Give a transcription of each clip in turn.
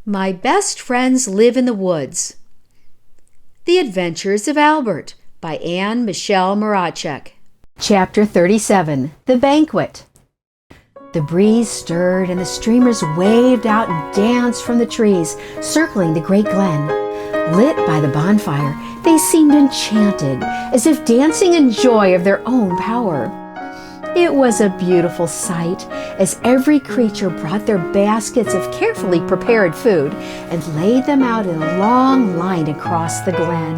My Best Friends Live in the Woods. The Adventures of Albert by Anne Michelle Mracek. Chapter 37. The Banquet. The breeze stirred and the streamers waved out and danced from the trees, circling the great glen. Lit by the bonfire, they seemed enchanted, as if dancing in joy of their own power. It was a beautiful sight, as every creature brought their baskets of carefully prepared food and laid them out in a long line across the glen.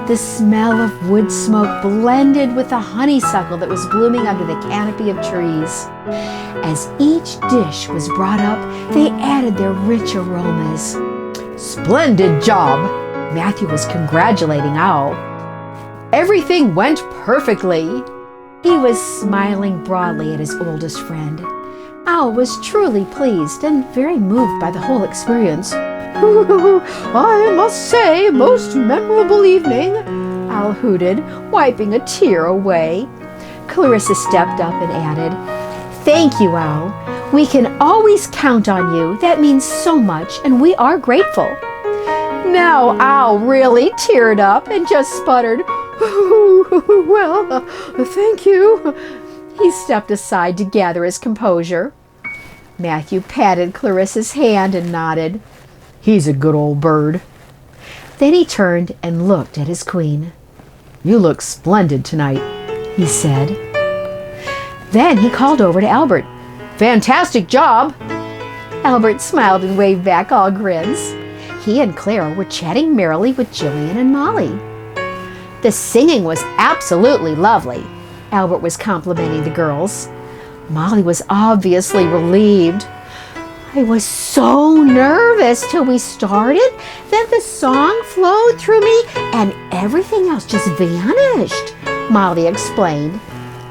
The smell of wood smoke blended with the honeysuckle that was blooming under the canopy of trees. As each dish was brought up, they added their rich aromas. "Splendid job!" Matthew was congratulating Owl. "Everything went perfectly." He was smiling broadly at his oldest friend. Owl was truly pleased and very moved by the whole experience. "I must say, most memorable evening," Owl hooted, wiping a tear away. Clarissa stepped up and added, "Thank you, Owl. We can always count on you. That means so much, and we are grateful." Now Owl really teared up and just sputtered, "Well, thank you." He stepped aside to gather his composure. Matthew patted Clarissa's hand and nodded. "He's a good old bird." Then he turned and looked at his queen. "You look splendid tonight," he said. Then he called over to Albert. "Fantastic job!" Albert smiled and waved back all grins. He and Clara were chatting merrily with Jillian and Molly. "The singing was absolutely lovely," Albert was complimenting the girls. Molly was obviously relieved. "I was so nervous till we started. Then the song flowed through me and everything else just vanished," Molly explained.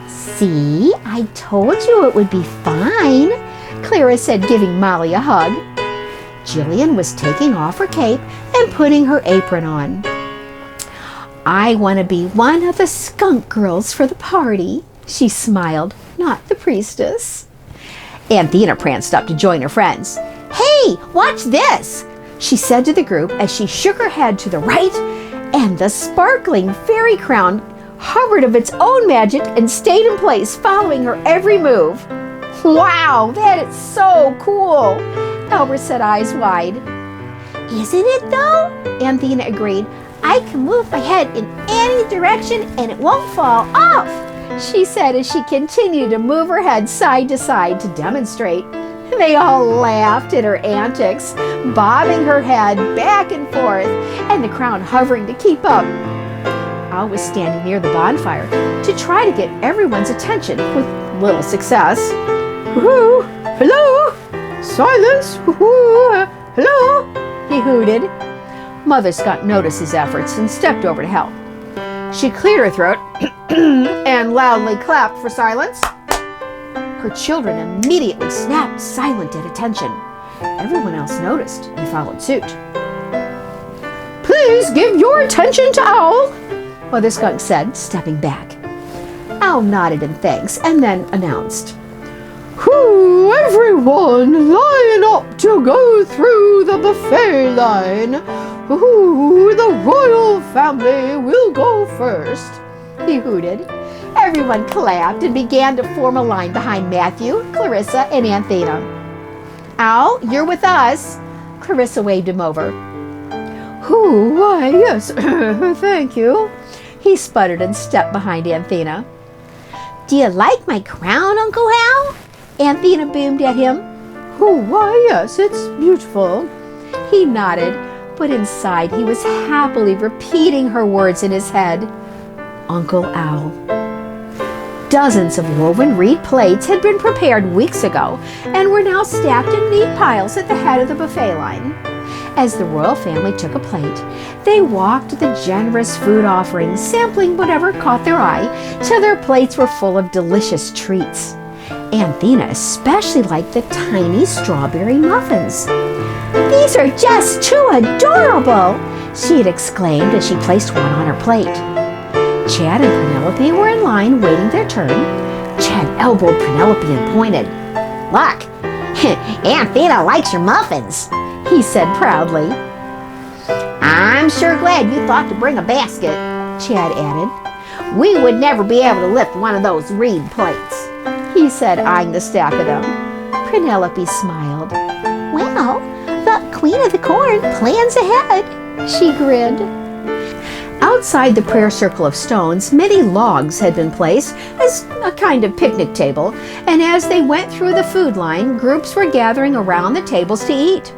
"See, I told you it would be fine," Clara said, giving Molly a hug. Jillian was taking off her cape and putting her apron on. "I want to be one of the skunk girls for the party," she smiled, not the priestess. Anthena pranced up to join her friends. "Hey, watch this," she said to the group as she shook her head to the right, and the sparkling fairy crown hovered of its own magic and stayed in place, following her every move. "Wow, that is so cool," Albert said, eyes wide. "Isn't it though?" Anthena agreed. "I can move my head in any direction and it won't fall off," she said as she continued to move her head side to side to demonstrate. They all laughed at her antics, bobbing her head back and forth and the crown hovering to keep up. I was standing near the bonfire to try to get everyone's attention with little success. "Woohoo! Hello! Silence! Woohoo! Hello!" he hooted. Mother Skunk noticed his efforts and stepped over to help. She cleared her throat and loudly clapped for silence. Her children immediately snapped silent at attention. Everyone else noticed and followed suit. "Please give your attention to Owl," Mother Skunk said, stepping back. Owl nodded in thanks and then announced, "Everyone line up to go through the buffet line. The royal family will go first," he hooted. Everyone clapped and began to form a line behind Matthew, Clarissa, and Anthena. "Owl, you're with us." Clarissa waved him over. "Why, yes, thank you," he sputtered and stepped behind Anthena. "Do you like my crown, Uncle Al?" Anthena boomed at him. "Why, yes, it's beautiful." He nodded, but inside he was happily repeating her words in his head. Uncle Owl. Dozens of woven reed plates had been prepared weeks ago and were now stacked in neat piles at the head of the buffet line. As the royal family took a plate, they walked to the generous food offerings, sampling whatever caught their eye till their plates were full of delicious treats. Anthena especially liked the tiny strawberry muffins. "These are just too adorable," she had exclaimed as she placed one on her plate. Chad and Prinelopy were in line waiting their turn. Chad elbowed Prinelopy and pointed. "Look, Anthena likes your muffins," he said proudly. I'm sure glad you thought to bring a basket, Chad added. We would never be able to lift one of those reed plates, he said, eyeing the stack of them. Prinelopy smiled. Well, the Queen of the Corn plans ahead, she grinned. Outside the prayer circle of stones, many logs had been placed as a kind of picnic table, and as they went through the food line, groups were gathering around the tables to eat.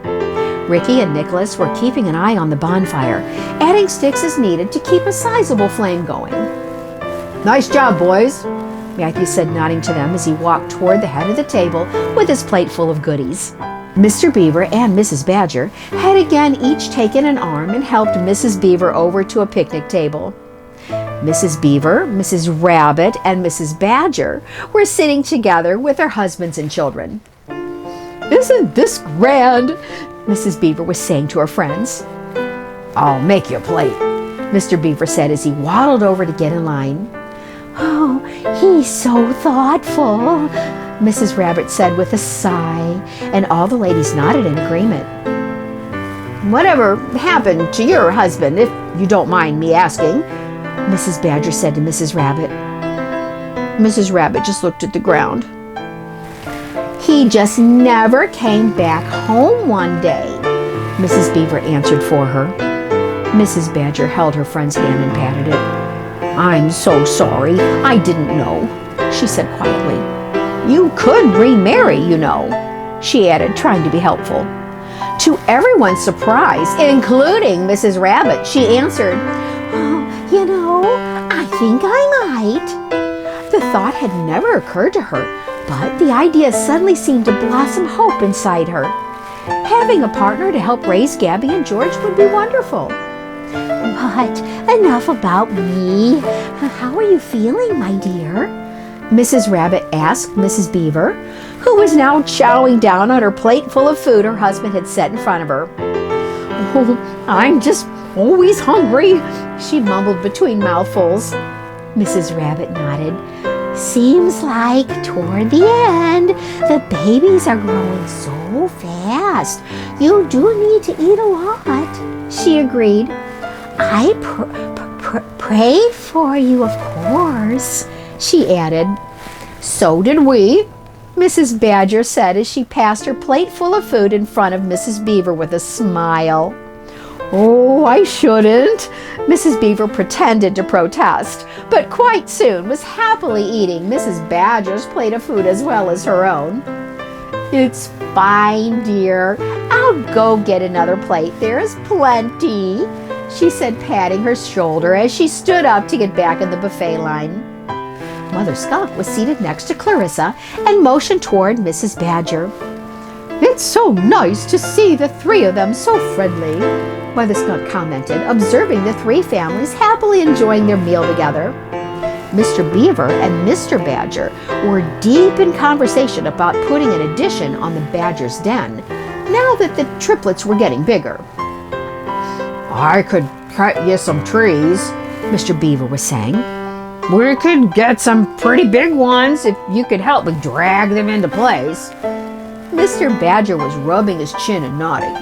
Ricky and Nicholas were keeping an eye on the bonfire, adding sticks as needed to keep a sizable flame going. Nice job, boys, Matthew said, nodding to them as he walked toward the head of the table with his plate full of goodies. Mr. Beaver and Mrs. Badger had again each taken an arm and helped Mrs. Beaver over to a picnic table. Mrs. Beaver, Mrs. Rabbit, and Mrs. Badger were sitting together with their husbands and children. Isn't this grand? Mrs. Beaver was saying to her friends. I'll make you a plate, Mr. Beaver said as he waddled over to get in line. Oh, he's so thoughtful, Mrs. Rabbit said with a sigh, and all the ladies nodded in agreement. Whatever happened to your husband, if you don't mind me asking? Mrs. Badger said to Mrs. Rabbit. Mrs. Rabbit just looked at the ground. He just never came back home one day, Mrs. Beaver answered for her. Mrs. Badger held her friend's hand and patted it. I'm so sorry, I didn't know, she said quietly. You could remarry, you know, she added, trying to be helpful. To everyone's surprise, including Mrs. Rabbit, she answered, Oh, you know, I think I might. The thought had never occurred to her, but the idea suddenly seemed to blossom hope inside her. Having a partner to help raise Gabby and George would be wonderful. But enough about me. How are you feeling, my dear? Mrs. Rabbit asked Mrs. Beaver, who was now chowing down on her plate full of food her husband had set in front of her. Oh, I'm just always hungry, she mumbled between mouthfuls. Mrs. Rabbit nodded. Seems like toward the end, the babies are growing so fast. You do need to eat a lot, she agreed. I prayed for you, of course, she added. So did we, Mrs. Badger said as she passed her plate full of food in front of Mrs. Beaver with a smile. Oh, I shouldn't, Mrs. Beaver pretended to protest, but quite soon was happily eating Mrs. Badger's plate of food as well as her own. It's fine, dear. I'll go get another plate. There's plenty, she said, patting her shoulder as she stood up to get back in the buffet line. Mother Skunk was seated next to Clarissa and motioned toward Mrs. Badger. It's so nice to see the three of them so friendly, Mother Skunk commented, observing the three families happily enjoying their meal together. Mr. Beaver and Mr. Badger were deep in conversation about putting an addition on the Badger's den, now that the triplets were getting bigger. I could cut you some trees, Mr. Beaver was saying. We could get some pretty big ones if you could help me drag them into place. Mr. Badger was rubbing his chin and nodding.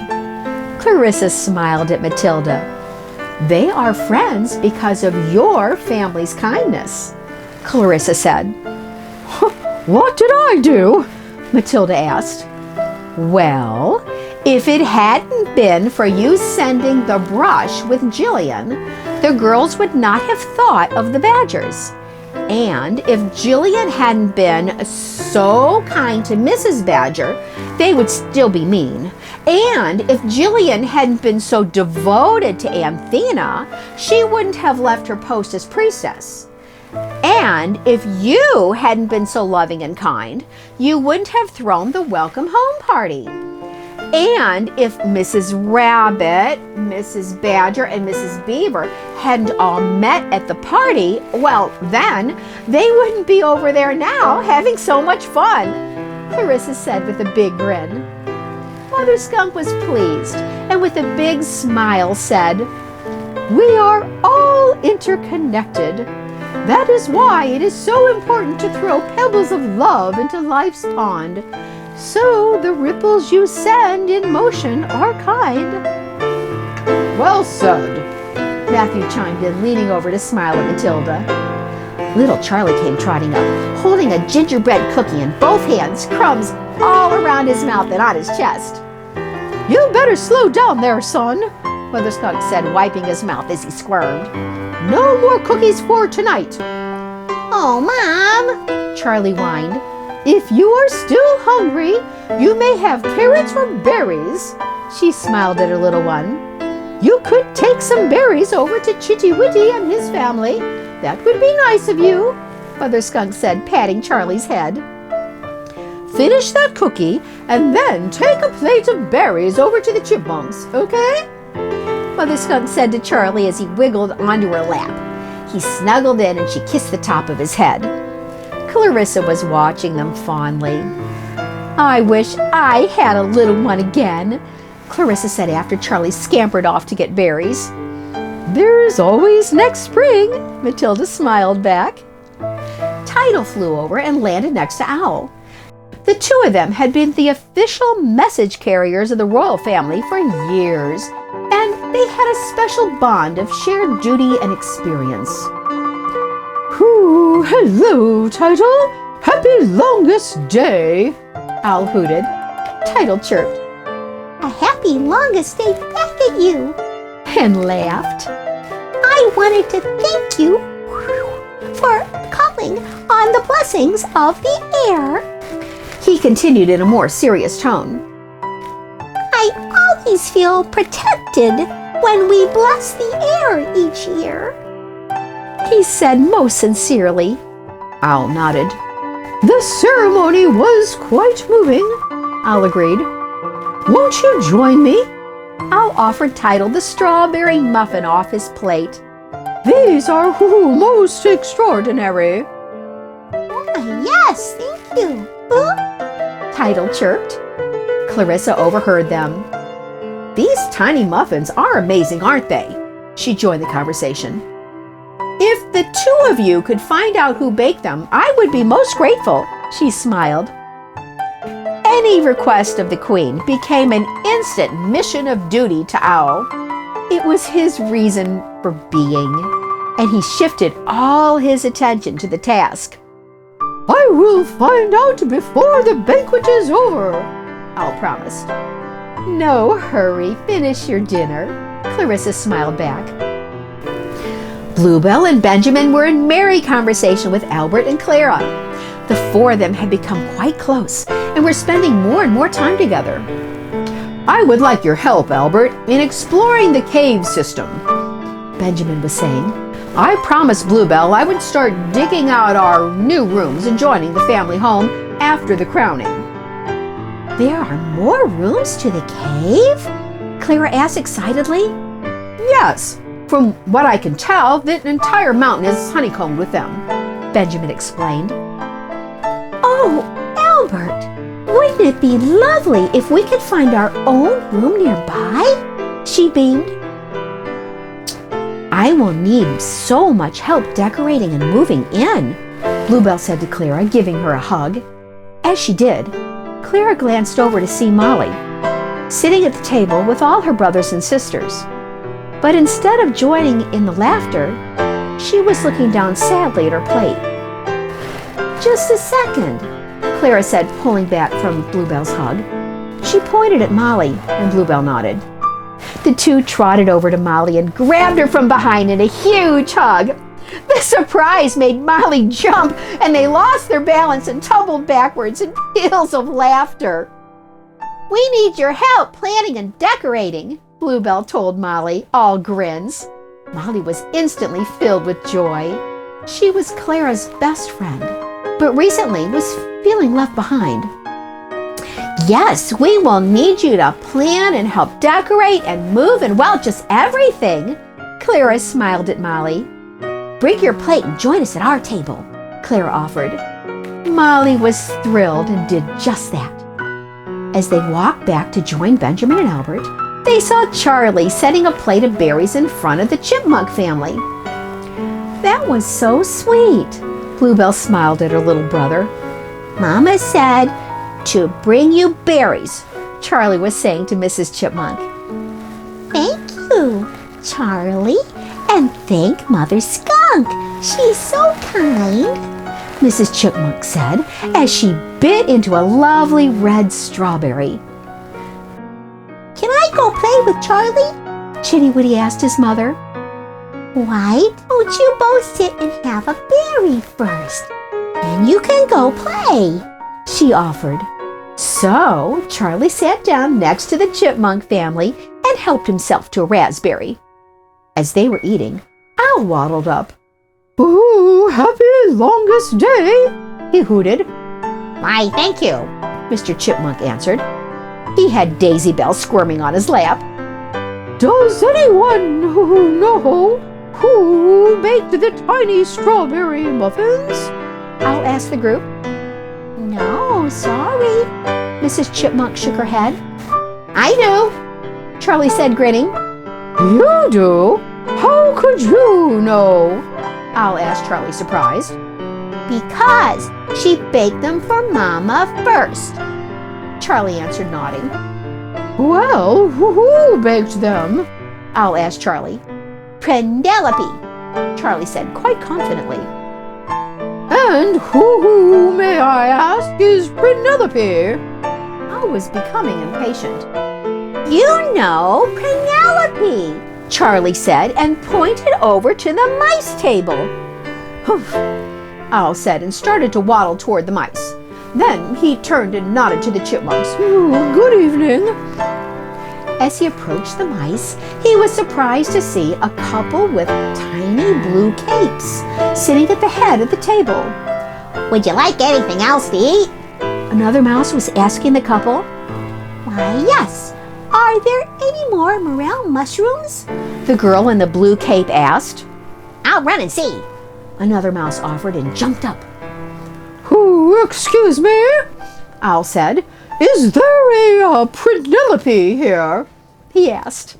Clarissa smiled at Matilda. They are friends because of your family's kindness, Clarissa said. What did I do? Matilda asked. Well, if it hadn't been for you sending the brush with Jillian, the girls would not have thought of the Badgers. And if Jillian hadn't been so kind to Mrs. Badger, they would still be mean. And if Jillian hadn't been so devoted to Anthena, she wouldn't have left her post as priestess. And if you hadn't been so loving and kind, you wouldn't have thrown the welcome home party. And if Mrs. Rabbit, Mrs. Badger, and Mrs. Beaver hadn't all met at the party, well, then they wouldn't be over there now having so much fun, Clarissa said with a big grin. Mother Skunk was pleased and with a big smile said, We are all interconnected. That is why it is so important to throw pebbles of love into life's pond. So the ripples you send in motion are kind. Well said. Matthew chimed in, leaning over to smile at Matilda. Little Charlie came trotting up, holding a gingerbread cookie in both hands, crumbs all around his mouth and on his chest. You better slow down there, son, Mother Skunk said, wiping his mouth as he squirmed. No more cookies for tonight. Oh, Mom, Charlie whined. If you are still hungry, you may have carrots or berries. She smiled at her little one. You could take some berries over to Chitty Witty and his family. That would be nice of you, Mother Skunk said, patting Charlie's head. Finish that cookie and then take a plate of berries over to the chipmunks, okay? Mother Skunk said to Charlie as he wiggled onto her lap. He snuggled in and she kissed the top of his head. Clarissa was watching them fondly. I wish I had a little one again, Clarissa said after Charlie scampered off to get berries. There's always next spring, Matilda smiled back. Tidal flew over and landed next to Owl. The two of them had been the official message carriers of the royal family for years, and they had a special bond of shared duty and experience. Ooh, hello, Tidal. Happy longest day, Owl hooted. Tidal chirped. A happy longest day back at you, and laughed. I wanted to thank you for calling on the blessings of the air, he continued in a more serious tone. I always feel protected when we bless the air each year, he said most sincerely. Owl nodded. The ceremony was quite moving, Owl agreed. Won't you join me? Owl offered Tidal the strawberry muffin off his plate. These are most extraordinary. Yes, thank you. Tidal chirped. Clarissa overheard them. These tiny muffins are amazing, aren't they? She joined the conversation. If the two of you could find out who baked them, I would be most grateful, she smiled. Any request of the Queen became an instant mission of duty to Owl. It was his reason for being, and he shifted all his attention to the task. I will find out before the banquet is over, Owl promised. No hurry, finish your dinner, Clarissa smiled back. Bluebell and Benjamin were in merry conversation with Albert and Clara. The four of them had become quite close and were spending more and more time together. I would like your help, Albert, in exploring the cave system, Benjamin was saying. I promised Bluebell I would start digging out our new rooms and joining the family home after the crowning. There are more rooms to the cave? Clara asked excitedly. Yes, from what I can tell, the entire mountain is honeycombed with them, Benjamin explained. Oh, Albert, wouldn't it be lovely if we could find our own room nearby? She beamed. I will need so much help decorating and moving in, Bluebell said to Clara, giving her a hug. As she did, Clara glanced over to see Molly, sitting at the table with all her brothers and sisters. But instead of joining in the laughter, she was looking down sadly at her plate. Just a second, Clara said, pulling back from Bluebell's hug. She pointed at Molly, and Bluebell nodded. The two trotted over to Molly and grabbed her from behind in a huge hug. The surprise made Molly jump, and they lost their balance and tumbled backwards in peals of laughter. We need your help planning and decorating, Bluebell told Molly, all grins. Molly was instantly filled with joy. She was Clara's best friend, but recently was feeling left behind. Yes, we will need you to plan and help decorate and move and, well, just everything. Clara smiled at Molly. Bring your plate and join us at our table, Clara offered. Molly was thrilled and did just that. As they walked back to join Benjamin and Albert, they saw Charlie setting a plate of berries in front of the Chipmunk family. That was so sweet. Bluebell smiled at her little brother. Mama said to bring you berries," Charlie was saying to Mrs. Chipmunk. "Thank you, Charlie, and thank Mother Skunk. She's so kind," Mrs. Chipmunk said as she bit into a lovely red strawberry. "Can I go play with Charlie?" Chitty Witty asked his mother. "Why don't you both sit and have a berry first? Then you can go play," she offered. So Charlie sat down next to the Chipmunk family and helped himself to a raspberry. As they were eating, Owl waddled up. "Ooh, happy longest day," he hooted. "Why, thank you," Mr. Chipmunk answered. He had Daisy Bell squirming on his lap. "Does anyone know who baked the tiny strawberry muffins?" Owl asked the group. "No, sorry." Mrs. Chipmunk shook her head. "I do," Charlie said, grinning. "You do? How could you know?" Owl asked Charlie, surprised. "Because she baked them for Mama first," Charlie answered, nodding. "Well, who baked them?" Owl asked Charlie. "Prinelopy," Charlie said quite confidently. "And who, may I ask, is Prinelopy?" Owl was becoming impatient. "You know Prinelopy," Charlie said and pointed over to the mice table. "Humph," Owl said and started to waddle toward the mice. Then he turned and nodded to the chipmunks. "Good evening." As he approached the mice, he was surprised to see a couple with tiny blue capes sitting at the head of the table. "Would you like anything else to eat?" Another mouse was asking the couple. "Why, yes. Are there any more morel mushrooms?" The girl in the blue cape asked. "I'll run and see," Another mouse offered and jumped up. "Excuse me," Owl said. "Is there a Prinelopy here?" he asked.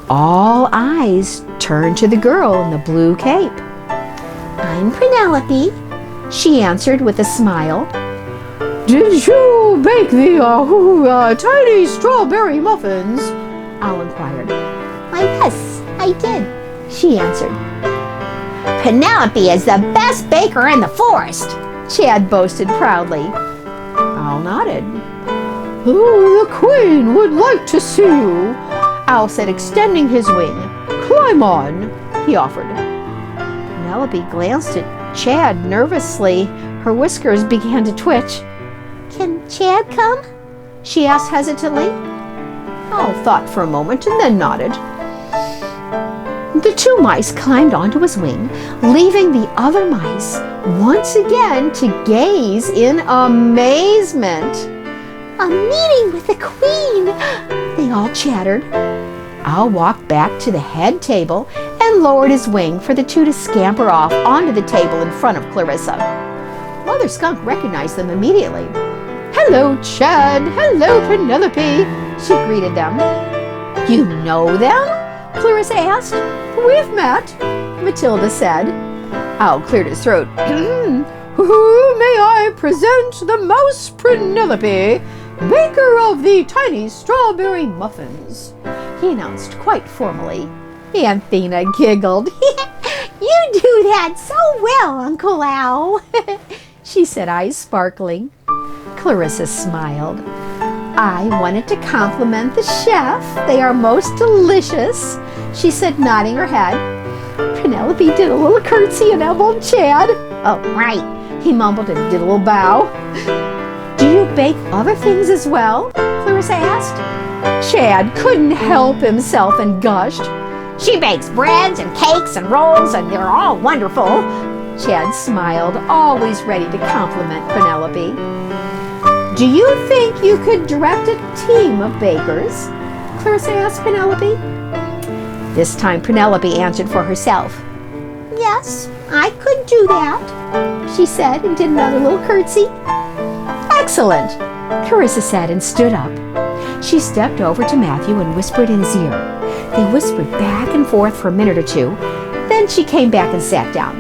All eyes turned to the girl in the blue cape. "I'm Prinelopy," she answered with a smile. "Did you bake the tiny strawberry muffins?" Owl inquired. "Why, yes, I did," she answered. "Prinelopy is the best baker in the forest," Chad boasted proudly. Owl nodded. "Oh, the Queen would like to see you," Owl said, extending his wing. "Climb on," he offered. Penelope glanced at Chad nervously. Her whiskers began to twitch. "Can Chad come?" she asked hesitantly. Owl thought for a moment and then nodded. The two mice climbed onto his wing, leaving the other mice once again to gaze in amazement. "A meeting with the Queen!" they all chattered. Owl walked back to the head table and lowered his wing for the two to scamper off onto the table in front of Clarissa. Mother Skunk recognized them immediately. "Hello, Chad. Hello, Penelope," she greeted them. "You know them?" Clarissa asked. "We've met," Matilda said. Owl cleared his throat. "Who may I present the mouse Prinelopy, baker of the tiny strawberry muffins?" he announced quite formally. Anthena giggled. "You do that so well, Uncle Owl," she said, eyes sparkling. Clarissa smiled. "I wanted to compliment the chef. They are most delicious," she said, nodding her head. Penelope did a little curtsy and elbowed Chad. "Oh, right," he mumbled and did a little bow. "Do you bake other things as well?" Clarissa asked. Chad couldn't help himself and gushed. "She bakes breads and cakes and rolls, and they're all wonderful." Chad smiled, always ready to compliment Penelope. "Do you think you could direct a team of bakers?" Clarissa asked Penelope. This time Penelope answered for herself. "Yes, I could do that," she said, and did another little curtsy. "Excellent," Clarissa said and stood up. She stepped over to Matthew and whispered in his ear. They whispered back and forth for a minute or two. Then she came back and sat down.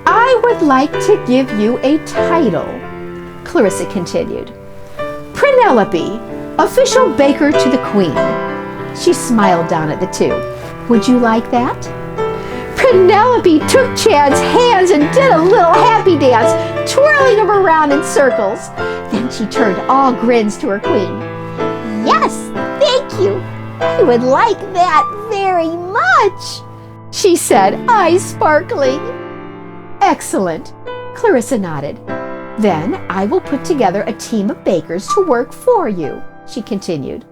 "I would like to give you a title," Clarissa continued. Prinelopy, official baker to the Queen. She smiled down at the two. Would you like that? Prinelopy took Chad's hands and did a little happy dance, twirling them around in circles. Then she turned all grins to her queen. Yes, thank you. I would like that very much, she said, eyes sparkling. Excellent, Clarissa nodded. Then I will put together a team of bakers to work for you, she continued.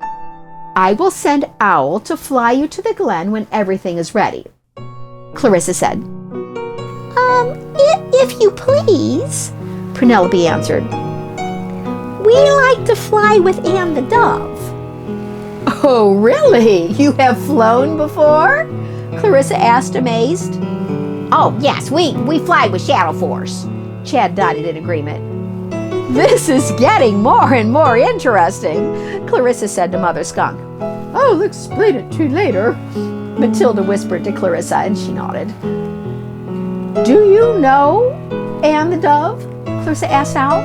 I will send Owl to fly you to the glen when everything is ready. Clarissa said. If you please, Prinelopy answered. We like to fly with Anne the Dove. Oh, really? You have flown before? Clarissa asked, amazed. Oh, yes, we fly with Shadow Force. Chad nodded in agreement. This is getting more and more interesting, Clarissa said to Mother Skunk. I'll explain it to you later, Matilda whispered to Clarissa, and she nodded. Do you know Anne the Dove? Clarissa asked Owl.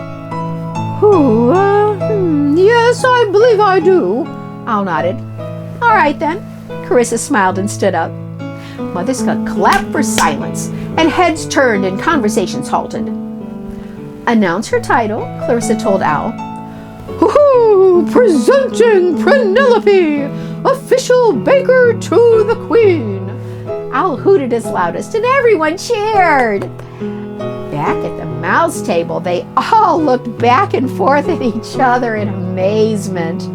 Yes, I believe I do, Owl nodded. All right then, Clarissa smiled and stood up. Mother Skunk clapped for silence, and heads turned and conversations halted. Announce her title, Clarissa told Owl. Presenting Prinelopy, official baker to the Queen. Owl hooted his loudest, and everyone cheered. Back at the mouse table, they all looked back and forth at each other in amazement.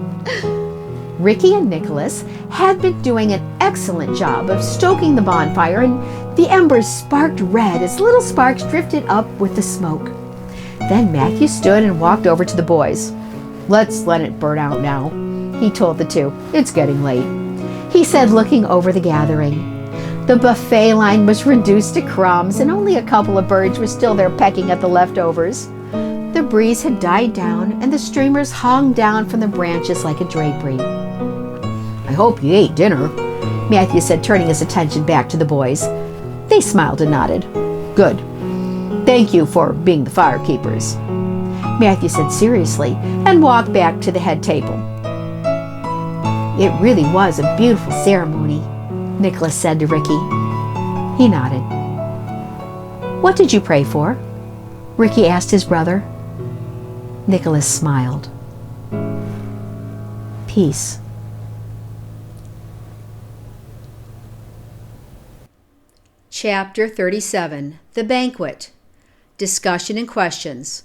Ricky and Nicholas had been doing an excellent job of stoking the bonfire, and the embers sparked red as little sparks drifted up with the smoke. Then Matthew stood and walked over to the boys. Let's let it burn out now, he told the two. It's getting late, he said, looking over the gathering. The buffet line was reduced to crumbs, and only a couple of birds were still there pecking at the leftovers. The breeze had died down, and the streamers hung down from the branches like a drapery. I hope you ate dinner, Matthew said, turning his attention back to the boys. They smiled and nodded. Good. Thank you for being the fire keepers, Matthew said seriously, and walked back to the head table. It really was a beautiful ceremony, Nicholas said to Ricky. He nodded. What did you pray for? Ricky asked his brother. Nicholas smiled. Peace. Chapter 37, The Banquet. Discussion and questions.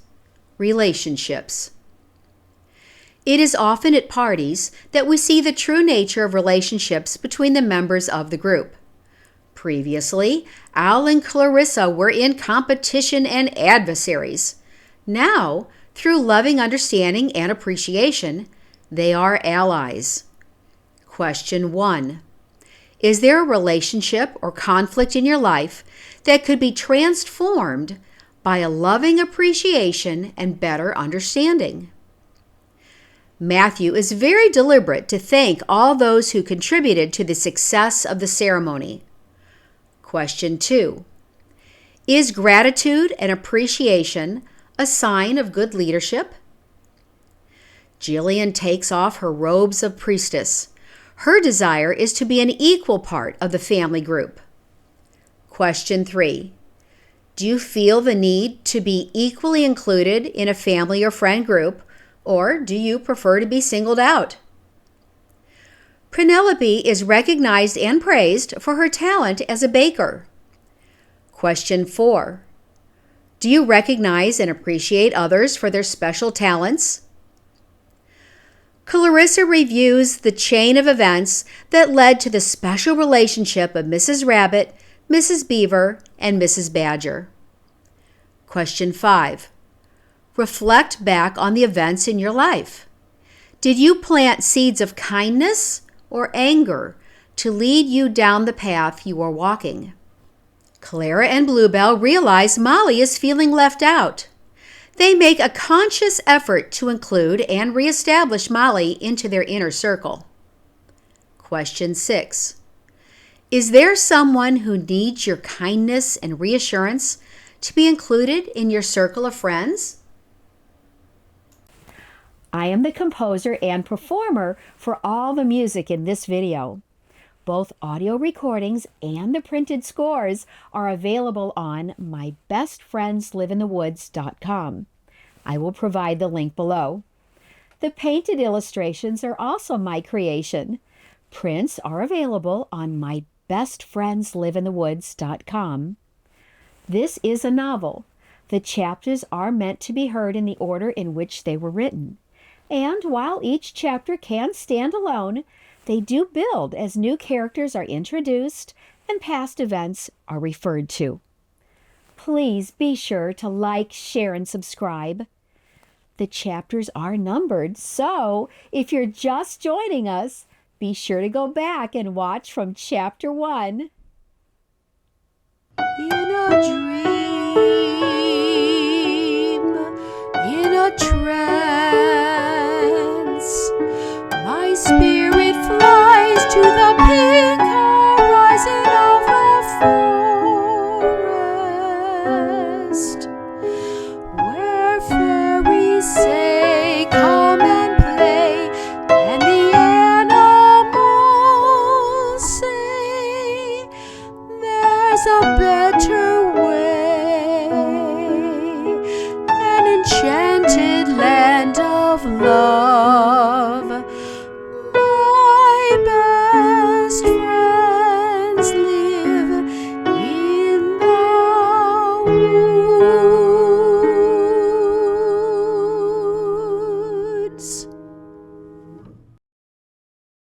Relationships. It is often at parties that we see the true nature of relationships between the members of the group. Previously, Owl and Clarissa were in competition and adversaries. Now, through loving understanding and appreciation, they are allies. Question 1. Is there a relationship or conflict in your life that could be transformed by a loving appreciation and better understanding? Matthew is very deliberate to thank all those who contributed to the success of the ceremony. Question 2. Is gratitude and appreciation a sign of good leadership? Jillian takes off her robes of priestess. Her desire is to be an equal part of the family group. Question 3. Do you feel the need to be equally included in a family or friend group, or do you prefer to be singled out? Prinelopy is recognized and praised for her talent as a baker. Question 4. Do you recognize and appreciate others for their special talents? Clarissa reviews the chain of events that led to the special relationship of Mrs. Rabbit, Mrs. Beaver, and Mrs. Badger. Question 5. Reflect back on the events in your life. Did you plant seeds of kindness or anger to lead you down the path you are walking? Clara and Bluebell realize Molly is feeling left out. They make a conscious effort to include and reestablish Molly into their inner circle. Question 6. Is there someone who needs your kindness and reassurance to be included in your circle of friends? I am the composer and performer for all the music in this video. Both audio recordings and the printed scores are available on mybestfriendsliveinthe.woods.com. I will provide the link below. The painted illustrations are also my creation. Prints are available on mybestfriendsliveinthe.woods.com. This is a novel. The chapters are meant to be heard in the order in which they were written. And while each chapter can stand alone, they do build as new characters are introduced and past events are referred to. Please be sure to like, share, and subscribe. The chapters are numbered, so if you're just joining us, be sure to go back and watch from Chapter 1. In a dream, in a trance, my spirit flies to the pink horizon of the forest, where fairies say